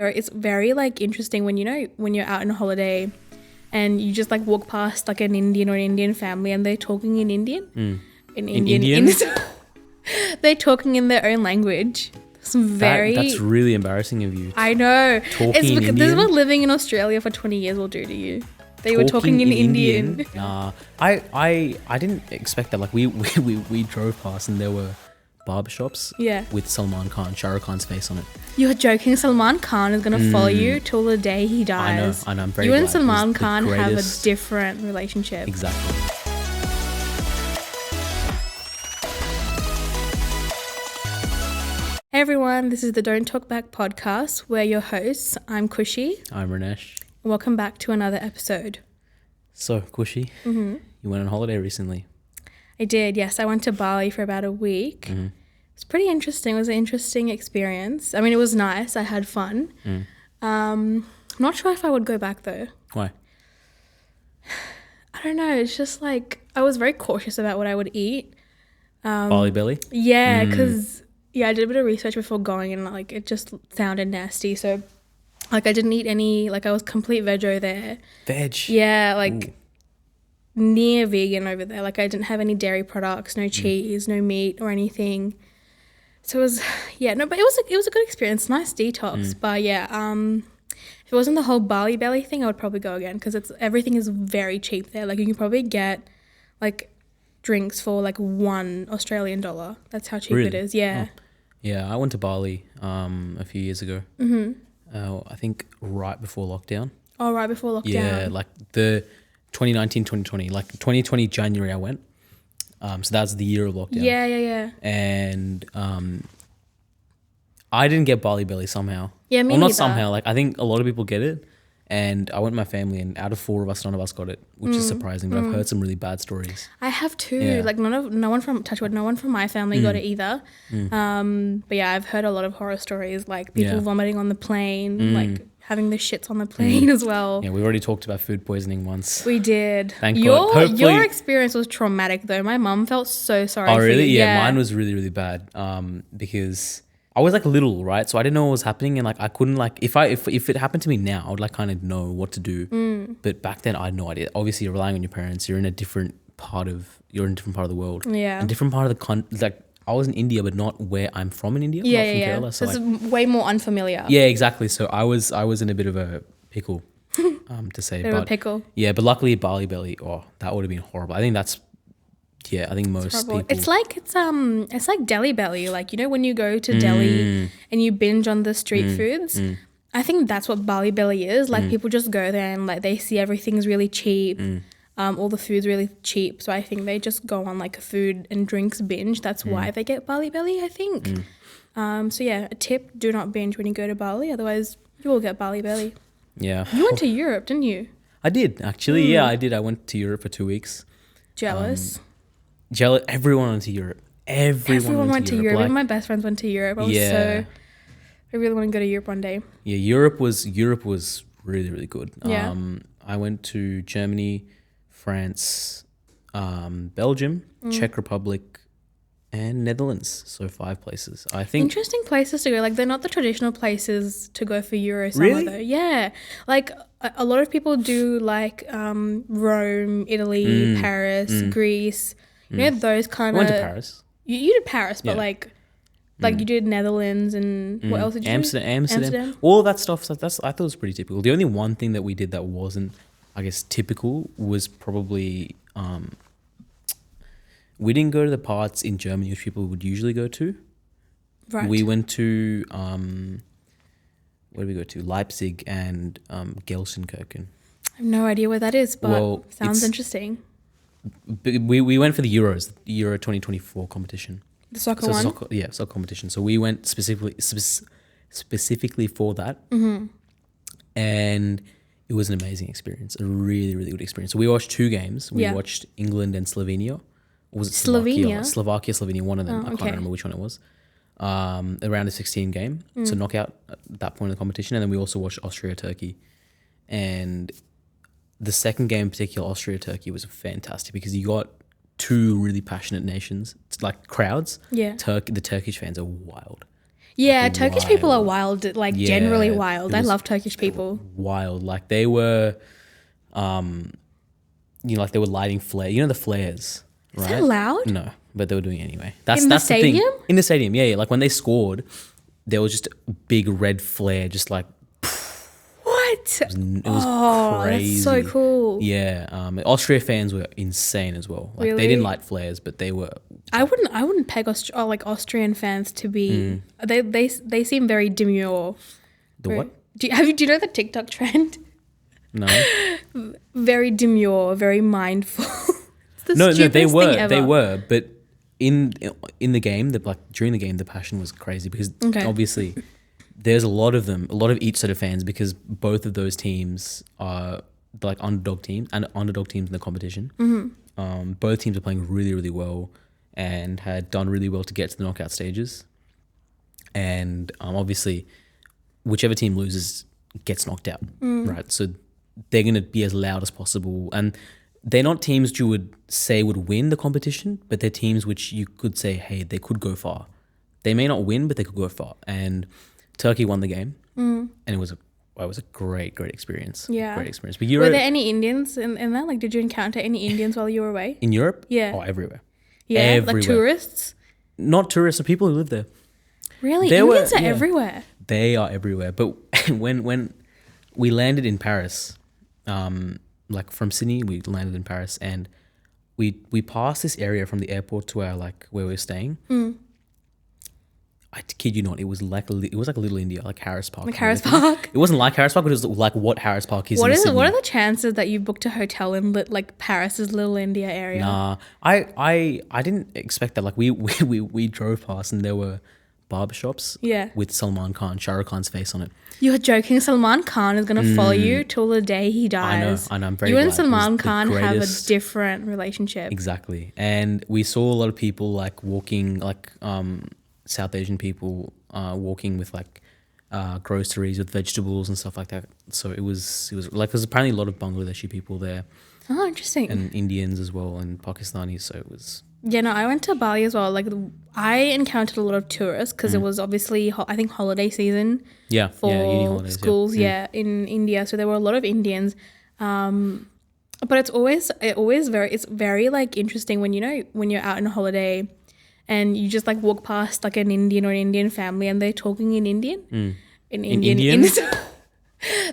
It's very like interesting when when you're out on a holiday and you just like walk past like an Indian or an Indian family and they're talking in Indian. In Indian? They're talking in their own language. That's really embarrassing of you. I know. Talking in Indian? This is what living in Australia for 20 years will do to you. They were talking in Indian. Nah, I didn't expect that. Like we drove past and there were barbershops with Salman Khan, Shah Rukh Khan's face on it. You're joking. Salman Khan is going to follow you till the day he dies. I know. I'm very You glad. and Salman Khan have a different relationship. Exactly. Hey everyone, this is the Don't Talk Back podcast. We're your hosts. I'm Khushee. I'm Renesh. Welcome back to another episode. So, Khushee, you went on holiday recently. I did, yes. I went to Bali for about a week. It was pretty interesting. It was an interesting experience. I mean, it was nice. I had fun. I'm not sure if I would go back though. Why? I don't know. It's just like I was very cautious about what I would eat. Bali belly? Yeah, because I did a bit of research before going and like it just sounded nasty. So like I didn't eat any, like I was complete veggie there. Veg? Yeah, like near vegan over there. Like I didn't have any dairy products, no cheese, no meat or anything. So it was, but it was a good experience. Nice detox. But yeah, if it wasn't the whole Bali belly thing, I would probably go again because everything is very cheap there. Like you can probably get like drinks for like $1 Australian. That's how cheap it is. Yeah. Oh. Yeah, I went to Bali a few years ago. I think right before lockdown. Oh, right before lockdown. Yeah, like the 2019, 2020. Like 2020 January I went. So that's the year of lockdown. Yeah. And I didn't get Bali belly somehow. Yeah, me Well, not neither. somehow. Like I think a lot of people get it. And I went with my family and out of 4 of us, none of us got it, which is surprising. But I've heard some really bad stories. I have too. Yeah. Like no one from Touchwood, no one from my family got it either. But yeah, I've heard a lot of horror stories, like people vomiting on the plane, like having the shits on the plane as well. Yeah, we've already talked about food poisoning once. We did. Thank God. Your experience was traumatic though. My mum felt so sorry Oh, for really? you. Yeah, mine was really, really bad. Because I was like little, right? So I didn't know what was happening, and like I couldn't like if it happened to me now, I would like kind of know what to do. But back then, I had no idea. Obviously, you're relying on your parents. You're in a different part of the world. Yeah. A different part of the like I was in India, but not where I'm from in India. Yeah, not from Kerala. So So it's way more unfamiliar. yeah, exactly. So I was in a bit of a pickle, to say. Bit of a pickle. Yeah, but luckily Bali belly. Oh, that would have been horrible. I think that's. Yeah, I think most people. It's like Delhi belly. Like, you know, when you go to Delhi and you binge on the street foods, I think that's what Bali belly is. Like people just go there and like they see everything's really cheap. All the food's really cheap. So I think they just go on like a food and drinks binge. That's why they get Bali belly, I think. So yeah, a tip, do not binge when you go to Bali. Otherwise you will get Bali belly. Yeah. You went to Europe, didn't you? I did, actually. Yeah, I did. I went to Europe for 2 weeks. Jealous. Everyone went to Europe. Everyone went to Europe. Like, even my best friends went to Europe. I really want to go to Europe one day. Yeah, Europe was really, really good. Yeah. I went to Germany, France, Belgium, Czech Republic, and Netherlands. So 5 places. I think Interesting places to go. Like, they're not the traditional places to go for Euro summer Really? though. Yeah. Like a lot of people do like Rome, Italy, Paris, Greece. You know, those kind I of. went to Paris. You did Paris, but Yeah. like you did Netherlands and what else did you do? Amsterdam. All that stuff. So I thought it was pretty typical. The only one thing that we did that wasn't, I guess, typical was probably we didn't go to the parts in Germany which people would usually go to. Right. We went to where did we go to? Leipzig and Gelsenkirchen. I have no idea where that is, but Well, sounds it's- interesting. We went for the Euros, the Euro 2024 competition. The soccer one? Soccer competition. So we went specifically for that. And it was an amazing experience, a really, really good experience. So we watched 2 games. We watched England and Slovenia. Or was it Slovenia? Slovenia, one of them. I okay. can't remember which one it was. Around a 16 game. So knockout at that point of the competition. And then we also watched Austria-Turkey. And the second game in particular, Austria-Turkey, was fantastic because you got 2 really passionate nations, like crowds. Yeah. The Turkish fans are wild. Yeah, Like, Turkish people are wild. wild, like generally Yeah, wild. it I was love Turkish people. wild. Like they were, like they were lighting flare. You know the flares, Is right? that loud? No, but they were doing it anyway. In the That's the thing. stadium? In the stadium, yeah. Like when they scored, there was just a big red flare, just like What? it was Oh, crazy. that's so cool. Yeah, Austria fans were insane as well. Like they Really? didn't light flares, but they were. I wouldn't peg like Austrian fans to be. They seem very demure. The what? Do you know the TikTok trend? No. Very demure, very mindful. It's the No, they stupidest were, thing ever. but in the game, during the game, the passion was crazy because Okay. obviously there's a lot of them, a lot of each set of fans because both of those teams are like underdog teams in the competition. Mm-hmm. Both teams are playing really, really well and had done really well to get to the knockout stages. And obviously, whichever team loses gets knocked out, right? So they're going to be as loud as possible. And they're not teams you would say would win the competition, but they're teams which you could say, hey, they could go far. They may not win, but they could go far. And Turkey won the game, and it was a great experience. Yeah. Great experience. But Were there any Indians in that? Like, did you encounter any Indians while you were away? in Europe? Yeah. Oh, everywhere. Yeah, Everywhere. like tourists. Not tourists, the people who live there. Really, There were- Indians are yeah. everywhere. They are everywhere. But when we landed in Paris, like from Sydney, we landed in Paris, and we passed this area from the airport to our where we were staying. I kid you not, it was like Little India, like Harris Park. Like and Harris everything. Park. It wasn't like Harris Park, but it was like what Harris Park is. What in is it? Sydney. What are the chances that you booked a hotel in like Paris's Little India area? Nah, I didn't expect that. Like we drove past and there were barbershops. Yeah. With Salman Khan, Shah Rukh Khan's face on it. You're joking. Salman Khan is gonna follow you till the day he dies. I know. I'm very You and glad. It was Salman the Khan have a greatest- different relationship. Exactly. And we saw a lot of people like walking, like South Asian people walking with like groceries with vegetables and stuff like that. So it was like there's apparently a lot of Bangladeshi people there Oh, interesting. and Indians as well and Pakistanis. So it was Yeah, no, I went to Bali as well. Like, I encountered a lot of tourists because it was obviously, I think, holiday season for uni holidays, schools. In India, so there were a lot of Indians. But it's very like interesting when when you're out on a holiday, and you just like walk past like an Indian or an Indian family, and they're talking in Indian, in Indian?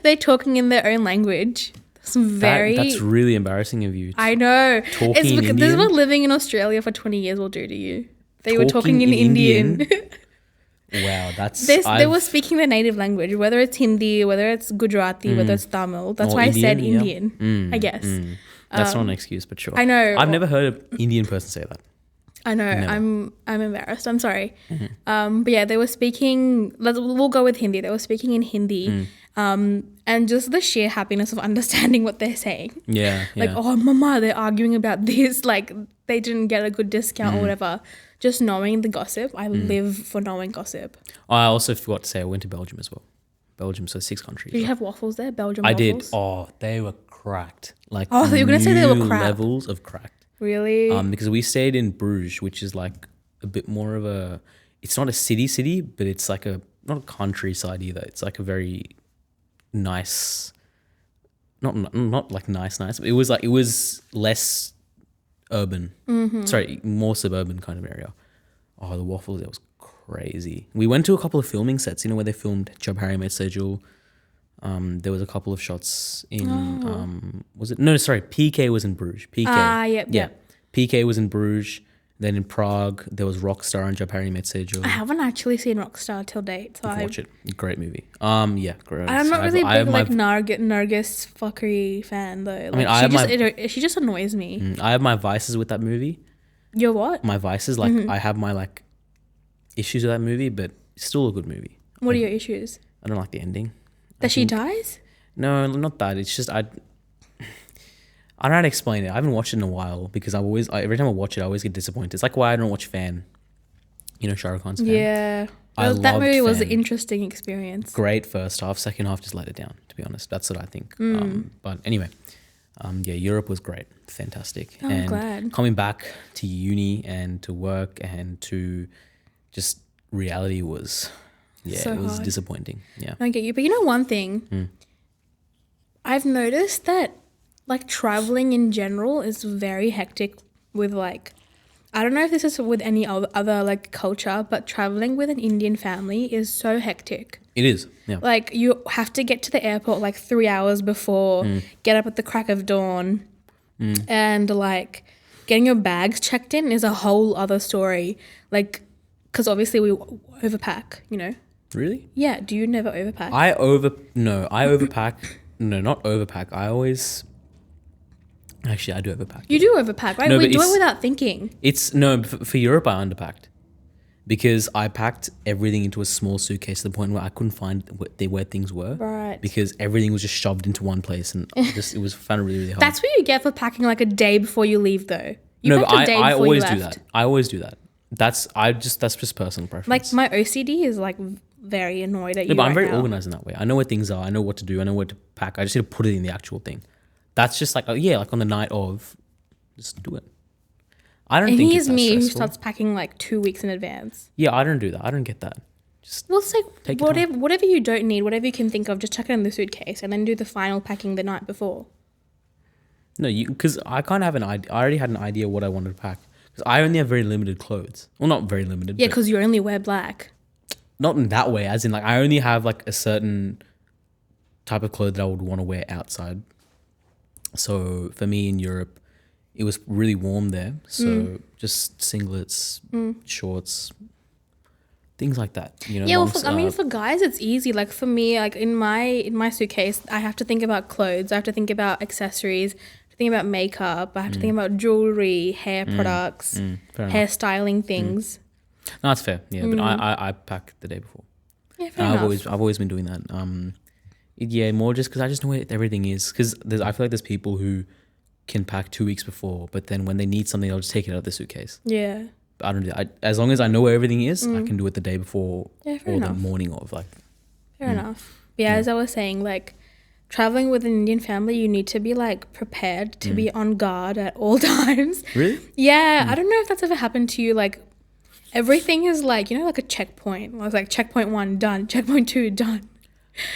they're talking in their own language. that's really embarrassing of you. I know. Talking It's in because this is Indian? what living in Australia for 20 years will do to you. They were talking Talking in in Indian. Wow, that's They were speaking their native language, whether it's Hindi, whether it's Gujarati, whether it's Tamil. That's Or why I said Indian, yeah. Indian, I guess. That's not an excuse, but sure. I know. I've never heard an Indian person say that. I know. Never. I'm embarrassed. I'm sorry. But yeah, they were speaking. We'll go with Hindi. They were speaking in Hindi, and just the sheer happiness of understanding what they're saying. Yeah, Like, yeah. oh, mama, they're arguing about this. Like, they didn't get a good discount or whatever. Just knowing the gossip. I live for knowing gossip. I also forgot to say I went to Belgium as well. Belgium, so 6 countries. Did you have waffles there? Belgium I waffles? did. Oh, they were cracked. Like, Oh, I thought you were gonna say they were new crap. levels of cracked. Really? Because we stayed in Bruges, which is like a bit more of a. It's not a city, but it's like not a countryside either. It's like a very nice. Not like nice. But it was less urban. Sorry, more suburban kind of area. Oh, the waffles, it was crazy. We went to a couple of filming sets, where they filmed Jab Harry Met Sejul. There was a couple of shots in, was it? No, sorry, PK was in Bruges. PK. Yep. PK was in Bruges. Then in Prague, there was Rockstar and Jab Harry Met Sejul. I haven't actually seen Rockstar till date, so Watch it. Great movie. Yeah, great. I'm not really I have big like my, Nargis fuckery fan though. Like, I have she just annoys me. I have my vices with that movie. You're what? My vices, like I have my like issues with that movie, but it's still a good movie. What are your issues? I don't like the ending. That she dies? No, not that. It's just I don't know how to explain it. I haven't watched it in a while because every time I watch it, I always get disappointed. It's like why I don't watch Fan. Shah Rukh Khan's Fan. Yeah. I That loved movie was an Fan. interesting experience. Great first half, second half just let it down. To be honest, that's what I think. But anyway, yeah, Europe was great, fantastic, Oh, I'm glad. coming back to uni and to work and to just reality was Yeah, So it was hard. disappointing. Yeah. I get you. But you know one thing? I've noticed that like traveling in general is very hectic with like, I don't know if this is with any other like culture, but traveling with an Indian family is so hectic. It is. Yeah. Like you have to get to the airport like 3 hours before, get up at the crack of dawn, and like getting your bags checked in is a whole other story. Like, because obviously we overpack, you know? Really? Yeah. Do you never overpack? I overpack. No, not overpack. Actually, I do overpack. You do overpack, right? No, We but do it it's- without thinking. For Europe, I underpacked because I packed everything into a small suitcase to the point where I couldn't find where things were. Right. Because everything was just shoved into one place, and it was found it really, really hard. That's what you get for packing like a day before you leave, though. You No, but packed a day I before always you do left. that. I always do that. That's just personal Like preference. my OCD is like very annoyed at No, you but I'm right very now. organized in that way. I know where things are. I know what to do. I know where to pack. I just need to put it in the actual thing. That's just like, like on the night of, just do it. I don't And think it's here's that me who stressful. starts packing like 2 weeks in advance. Yeah, I don't do that. I don't get that. Just Well, it's like Take your time. whatever you don't need, whatever you can think of, just chuck it in the suitcase and then do the final packing the night before. no, because I kind of have an idea. I already had an idea what I wanted to pack. Because I only have very limited clothes. Well, not very limited. Yeah, but because you only wear black. not in that way. As in, like, I only have like a certain type of clothes that I would want to wear outside. So for me in Europe, it was really warm there. So just singlets, shorts, things like that. You know. Yeah, well, long for guys, it's easy. Like for me, like in my suitcase, I have to think about clothes. I have to think about accessories. I have to think about makeup. I have to think about jewelry, hair products, fair enough. hairstyling things. No, that's fair. Yeah, but I pack the day before. Yeah, fair And enough. I've always been doing that. More just because I just know where everything is. Because I feel like there's people who can pack 2 weeks before, but then when they need something, they'll just take it out of the suitcase. Yeah. But I don't do that. As long as I know where everything is, I can do it the day before Yeah, fair or enough. the morning of. Like, Fair enough. Yeah, as I was saying, like traveling with an Indian family, you need to be like prepared to be on guard at all times. really? Yeah, I don't know if that's ever happened to you. Like everything is like, you know, like a checkpoint. It was like checkpoint 1 done, checkpoint 2 done.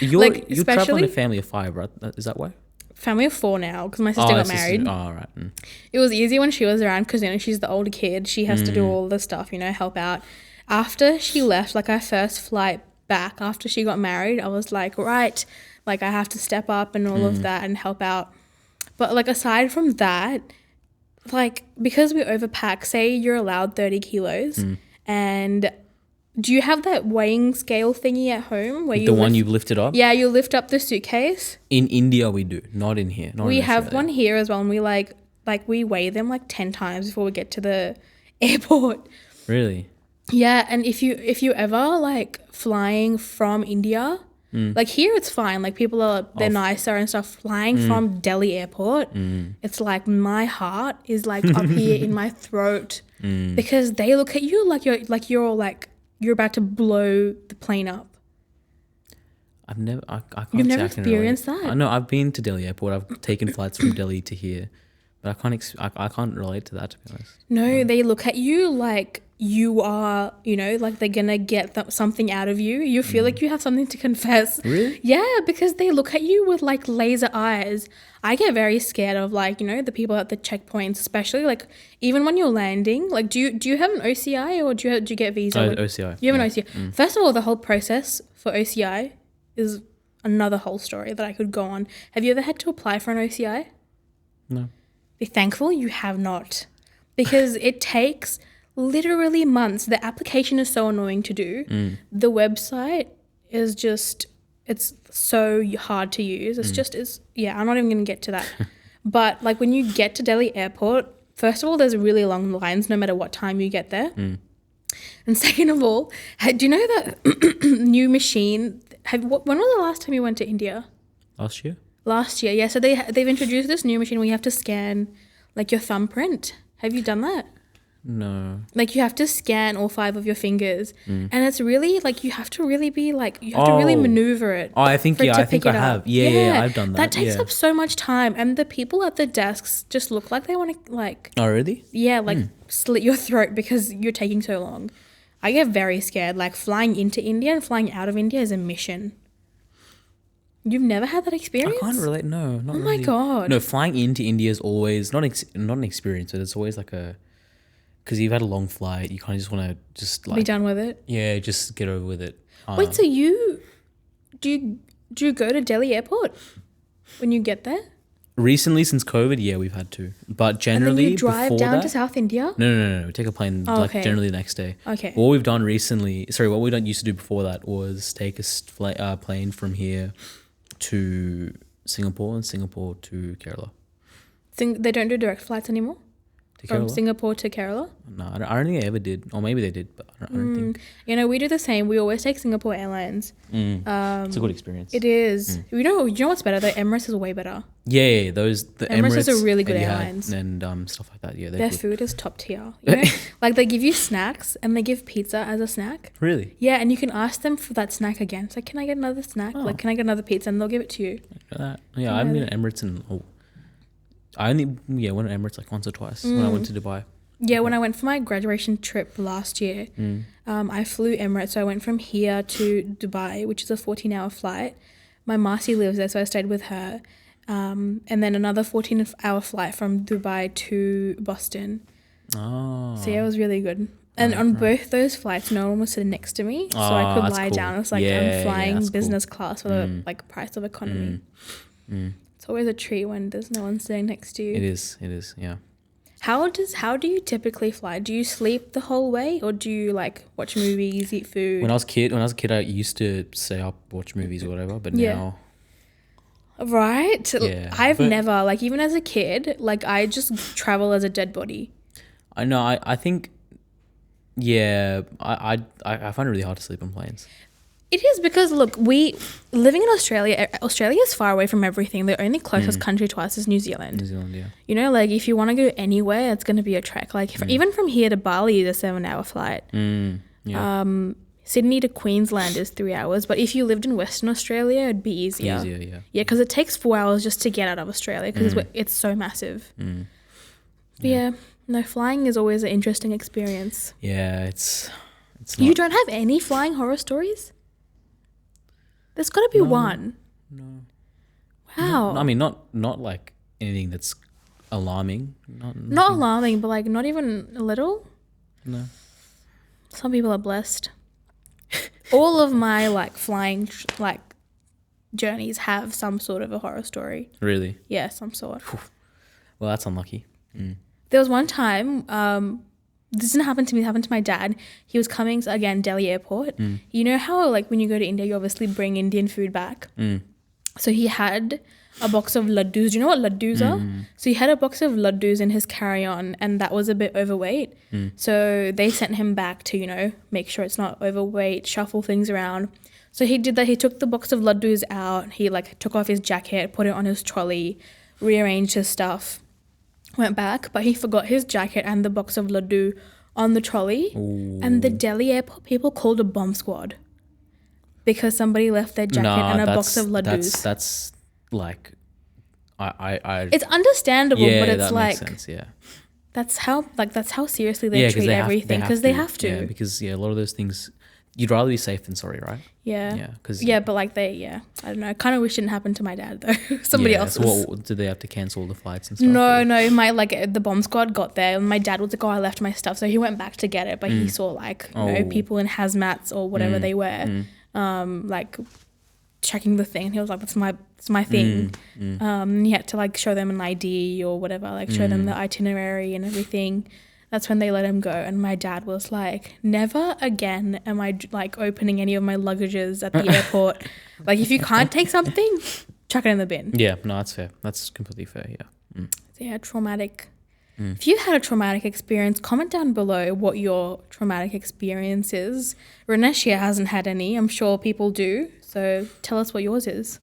You travel in especially- a family of 5, right? Is that why? Family of 4 now because my sister got married. Oh, right. It was easy when she was around because, you know, she's the older kid. She has to do all the stuff, you know, help out. After she left, like our first flight back after she got married, I was like, right, like I have to step up and all of that and help out. But like aside from that, like because we overpack, say you're allowed 30 kilos and do you have that weighing scale thingy at home where The one you've lifted up? Yeah, you lift up the suitcase. In India, we do. Not in here. Not We in have Australia. one here as well, and we like we weigh them like 10 times before we get to the airport. Really? Yeah, and if you ever like flying from India, like here it's fine. Like people they're nicer and stuff. Flying from Delhi airport, it's like my heart is like up here in my throat because they look at you like you're about to blow the plane up. I can't You've say never I can relate. experienced that? I know I've been to Delhi airport. I've taken flights from Delhi to here, but I can't relate to that, to be honest. No, they look at you like you are, you know, like they're gonna get something out of you. You feel like you have something to confess. Really? Yeah, because they look at you with like laser eyes. I get very scared of like, you know, the people at the checkpoints, especially like even when you're landing. Like, do you have an OCI or do you get visa? OCI. You have an OCI. First of all, the whole process for OCI is another whole story that I could go on. Have you ever had to apply for an OCI? No. Be thankful you have not, because it takes literally months. The application is so annoying to do. The website is just, it's so hard to use. I'm not even going to get to that. But like when you get to Delhi airport, first of all, there's really long lines no matter what time you get there. And second of all, do you know that new machine? When was the last time you went to India? Last year? Last year, yeah. So they've introduced this new machine where you have to scan like your thumbprint. Have you done that? No. Like you have to scan all 5 of your fingers, and it's really like you have to really be like you have to really maneuver it. Oh, I think for it to I think pick I it have. up. Yeah, I've done that. That takes yeah. up so much time, and the people at the desks just look like they want to like Oh, really? slit your throat because you're taking so long. I get very scared. Like flying into India and flying out of India is a mission. You've never had that experience? I can't relate. No, not Oh really. my God. No, flying into India is always not an experience, but it's always like because you've had a long flight, you kind of just want to just like Be done with it. yeah, just get over with it. Wait, so do you go to Delhi airport when you get there? Recently, since COVID, yeah, we've had to. But generally, And then you drive before down that, to South India? no. We take a plane okay. generally the next day. Okay. What we've done recently, what we used to do before that was take a plane from here to Singapore and Singapore to Kerala. They don't do direct flights anymore? To From Kerala? Singapore to Kerala? No, I don't think they ever did. Or maybe they did, but I don't think. You know, we do the same. We always take Singapore Airlines. It's a good experience. It is. You know what's better though? Emirates is way better. Yeah, the Emirates are really good Etihad, airlines. and stuff like that. Yeah, they're Their good. food is top tier. You know? Like they give you snacks and they give pizza as a snack. Really? Yeah, and you can ask them for that snack again. It's like, can I get another snack? Oh. Like, can I get another pizza? And they'll give it to you. Yeah, I've been at Emirates I only went to Emirates like once or twice when I went to Dubai. Yeah, when I went for my graduation trip last year, I flew Emirates. So I went from here to Dubai, which is a 14-hour flight. My Marcy lives there, so I stayed with her. And then another 14-hour flight from Dubai to Boston. Oh. So yeah, it was really good. And on both those flights, no one was sitting next to me, so I could lie down. It was like I'm flying business class for the like price of economy. It's always a treat when there's no one sitting next to you. It is, yeah. How do you typically fly? Do you sleep the whole way, or do you like watch movies, eat food? When I was a kid, I used to stay up, watch movies or whatever. But now, right? Yeah, I've never, like, even as a kid, like I just travel as a dead body. I know. I think, yeah, I find it really hard to sleep on planes. It is because, look, living in Australia is far away from everything. The only closest country to us is New Zealand. New Zealand, yeah. You know, like if you want to go anywhere, it's going to be a trek. Like even from here to Bali is a 7-hour flight. Yeah. Sydney to Queensland is 3 hours. But if you lived in Western Australia, it'd be easier. Yeah. Yeah, because it takes 4 hours just to get out of Australia because it's so massive. Yeah, no, flying is always an interesting experience. Yeah, it's not. You don't have any flying horror stories? There's got to be one. No. Wow. No, I mean, not like anything that's alarming. Not alarming, but like not even a little. No. Some people are blessed. All of my like flying like journeys have some sort of a horror story. Really? Yeah, some sort. Well, that's unlucky. There was one time, this didn't happen to me, it happened to my dad. He was coming, again, Delhi airport. You know how like when you go to India, you obviously bring Indian food back. So he had a box of laddus. Do you know what laddus are? So he had a box of laddus in his carry-on and that was a bit overweight. So they sent him back to, you know, make sure it's not overweight, shuffle things around. So he did that. He took the box of laddus out. He like took off his jacket, put it on his trolley, rearranged his stuff, went back, but he forgot his jacket and the box of laddu on the trolley. Ooh. And the Delhi airport people called a bomb squad because somebody left their jacket and a box of laddus. That's like, I. It's understandable, but it's that like makes sense. Yeah. that's how seriously they treat everything because they have to. Yeah, because a lot of those things, you'd rather be safe than sorry, right? Yeah. Yeah, but like I don't know. I kind of wish it didn't happen to my dad though. Somebody else. So what, did they have to cancel the flights and stuff? No. The bomb squad got there. And my dad was like, "Oh, I left my stuff," so he went back to get it. But he saw like people in hazmats or whatever they wear, like checking the thing. He was like, "That's my thing." He had to like show them an ID or whatever, like show them the itinerary and everything. That's when they let him go. And my dad was like, never again am I like opening any of my luggages at the airport. Like if you can't take something, chuck it in the bin. Yeah, no, that's fair. That's completely fair, yeah. So yeah, traumatic. If you had a traumatic experience, comment down below what your traumatic experience is. Renesh here hasn't had any. I'm sure people do. So tell us what yours is.